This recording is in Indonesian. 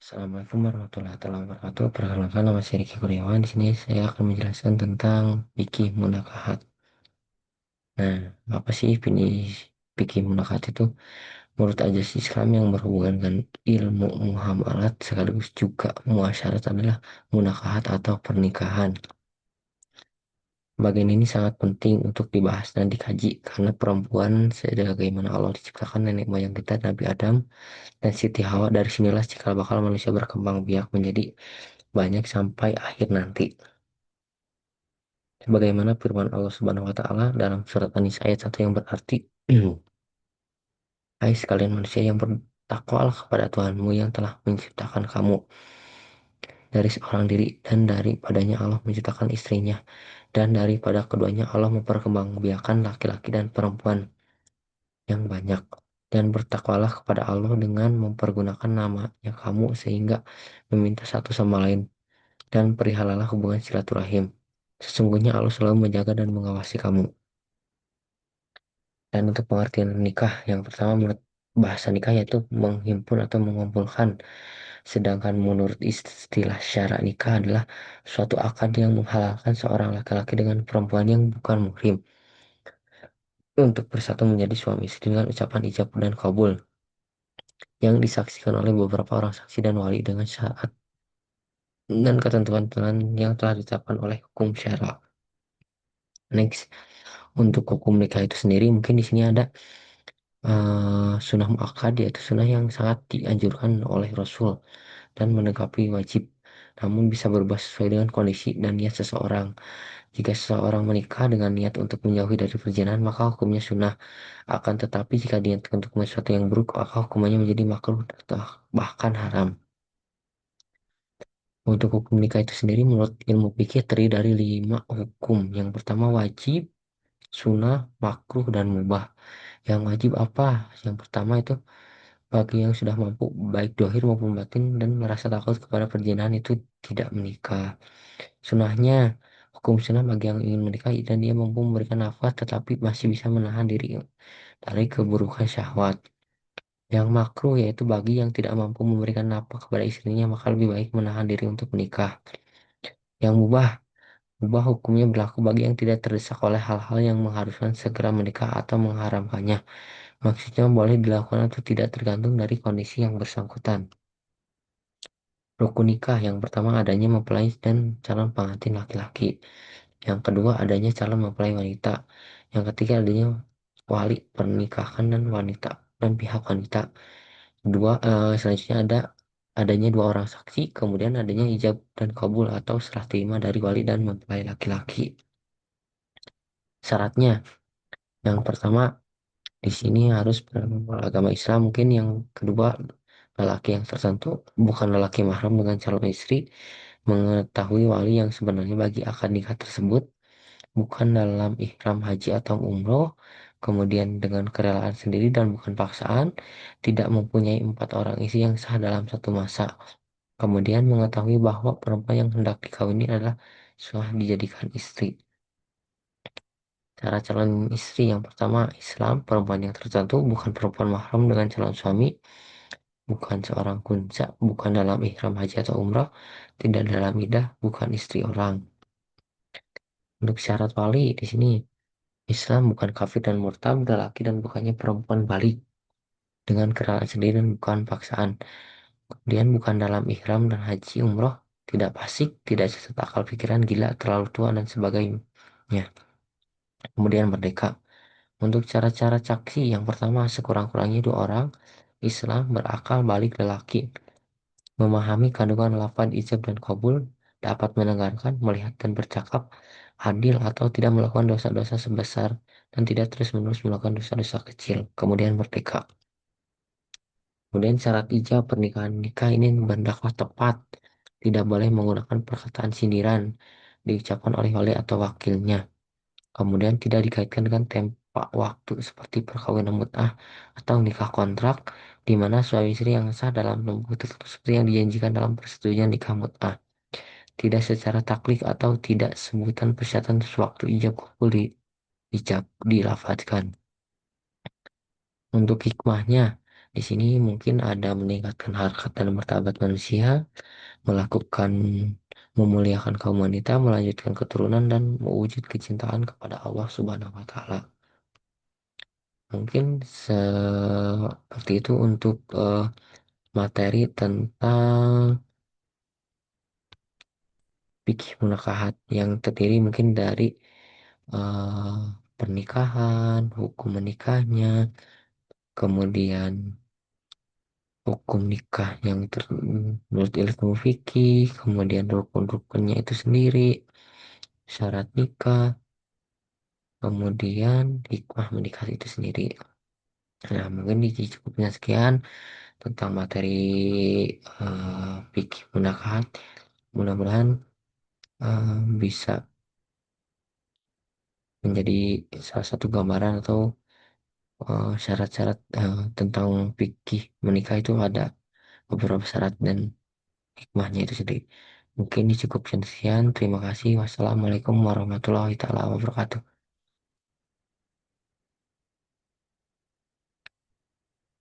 Assalamualaikum warahmatullahi wabarakatuh. Perkenalkan nama saya Riki Kurniawan. Di sini saya akan menjelaskan tentang fikih munakahat. Nah, apa sih fikih munakahat itu? Menurut ajas Islam yang berhubungan dengan ilmu muamalat sekaligus juga muasyarat adalah munakahat atau pernikahan. Bagian ini sangat penting untuk dibahas dan dikaji karena perempuan sebagaimana Allah diciptakan nenek moyang kita Nabi Adam dan Siti Hawa, dari sinilah cikal bakal manusia berkembang biak menjadi banyak sampai akhir nanti. Sebagaimana firman Allah Subhanahu wa taala dalam surat An-Nisa ayat 1 yang berarti, hai sekalian manusia yang bertakwalah kepada Tuhanmu yang telah menciptakan kamu dari seorang diri, dan daripadanya Allah menciptakan istrinya, dan daripada keduanya Allah memperkembangbiakan laki-laki dan perempuan yang banyak. Dan bertakwalah kepada Allah dengan mempergunakan namanya kamu sehingga meminta satu sama lain, dan perihalalah hubungan silaturahim. Sesungguhnya Allah selalu menjaga dan mengawasi kamu. Dan untuk pengertian nikah, yang pertama menurut bahasa nikah yaitu menghimpun atau mengumpulkan. Sedangkan menurut istilah syara nikah adalah suatu akad yang menghalalkan seorang laki-laki dengan perempuan yang bukan muhrim untuk bersatu menjadi suami istri dengan ucapan ijab dan kabul yang disaksikan oleh beberapa orang saksi dan wali dengan syarat dan ketentuan yang telah ditetapkan oleh hukum syara. Next, untuk hukum nikah itu sendiri mungkin di sini ada sunnah muakkad, yaitu sunnah yang sangat dianjurkan oleh Rasul dan menanggapi wajib, namun bisa berubah sesuai dengan kondisi dan niat seseorang. Jika seseorang menikah dengan niat untuk menjauhi dari perzinahan, maka hukumnya sunnah. Akan tetapi jika niat untuk sesuatu yang buruk, maka hukumannya menjadi makruh atau bahkan haram. Untuk hukum nikah itu sendiri menurut ilmu fikih terdiri dari 5 hukum. Yang pertama wajib, sunnah, makruh, dan mubah. Yang wajib apa? Yang pertama itu bagi yang sudah mampu baik dohir maupun batin dan merasa takut kepada perzinahan itu tidak menikah. Sunahnya, hukum sunnah bagi yang ingin menikah dan dia mampu memberikan nafkah tetapi masih bisa menahan diri dari keburukan syahwat. Yang makruh yaitu bagi yang tidak mampu memberikan nafkah kepada istrinya, maka lebih baik menahan diri untuk menikah. Yang mubah, mubah hukumnya berlaku bagi yang tidak terdesak oleh hal-hal yang mengharuskan segera menikah atau mengharamkannya. Maksudnya boleh dilakukan atau tidak tergantung dari kondisi yang bersangkutan. Rukun nikah yang pertama adanya mempelai dan calon pengantin laki-laki. Yang kedua adanya calon mempelai wanita. Yang ketiga adanya wali pernikahan dan wanita dan pihak wanita. Selanjutnya adanya dua orang saksi, kemudian adanya ijab dan kabul atau serah terima dari wali dan mempelai laki-laki. Syaratnya, yang pertama di sini harus beragama Islam. Mungkin yang kedua, lelaki yang tertentu bukan lelaki mahram dengan calon istri mengetahui wali yang sebenarnya bagi akad nikah tersebut, bukan dalam ihram haji atau umroh, kemudian dengan kerelaan sendiri dan bukan paksaan, tidak mempunyai 4 orang istri yang sah dalam satu masa, kemudian mengetahui bahwa perempuan yang hendak dikawini adalah sudah dijadikan istri. Cara calon istri yang pertama, Islam, perempuan yang tertentu bukan perempuan mahram dengan calon suami, bukan seorang kunca, bukan dalam ihram haji atau umrah, tidak dalam idah, bukan istri orang. Untuk syarat wali di sini, Islam bukan kafir dan murtad, laki dan bukannya perempuan balik dengan kerelaan sendiri dan bukan paksaan. Kemudian bukan dalam ihram dan haji umroh, tidak fasik, tidak sesat akal pikiran, gila, terlalu tua dan sebagainya. Kemudian merdeka. Untuk cara-cara saksi, yang pertama sekurang-kurangnya 2 orang, Islam berakal balik lelaki, memahami kandungan lafaz ijab dan kabul, dapat mendengarkan, melihat dan bercakap, adil atau tidak melakukan dosa-dosa sebesar, dan tidak terus-menerus melakukan dosa-dosa kecil. Kemudian merdeka. Kemudian syarat ijab pernikahan nikah ini hendaklah tepat, tidak boleh menggunakan perkataan sindiran diucapkan oleh wali atau wakilnya. Kemudian tidak dikaitkan dengan tempat waktu seperti perkawinan mut'ah atau nikah kontrak, di mana suami istri yang sah dalam lembu tertentu seperti yang dijanjikan dalam persetujuan nikah mut'ah. Tidak secara taklif atau tidak sebutan persyaratan sewaktu ijab kabul dilafadzkan. Untuk hikmahnya, Di sini mungkin ada meningkatkan harkat dan martabat manusia, melakukan memuliakan kaum wanita, melanjutkan keturunan dan mewujud kecintaan kepada Allah Subhanahu wa taala. Mungkin seperti itu untuk materi tentang fikih munakahat yang terdiri mungkin dari eh, pernikahan, hukum menikahnya, kemudian hukum nikah yang menurut ilmu fikih, kemudian rukun-rukunnya itu sendiri, syarat nikah, kemudian hikmah menikah itu sendiri. Nah, mungkin cukupnya sekian tentang materi fikih munakahat. Mudah-mudahan bisa menjadi salah satu gambaran atau syarat-syarat tentang fikih menikah itu ada beberapa syarat dan hikmahnya itu sendiri. Mungkin ini cukup sekian. Terima kasih. Wassalamualaikum warahmatullahi taala wabarakatuh.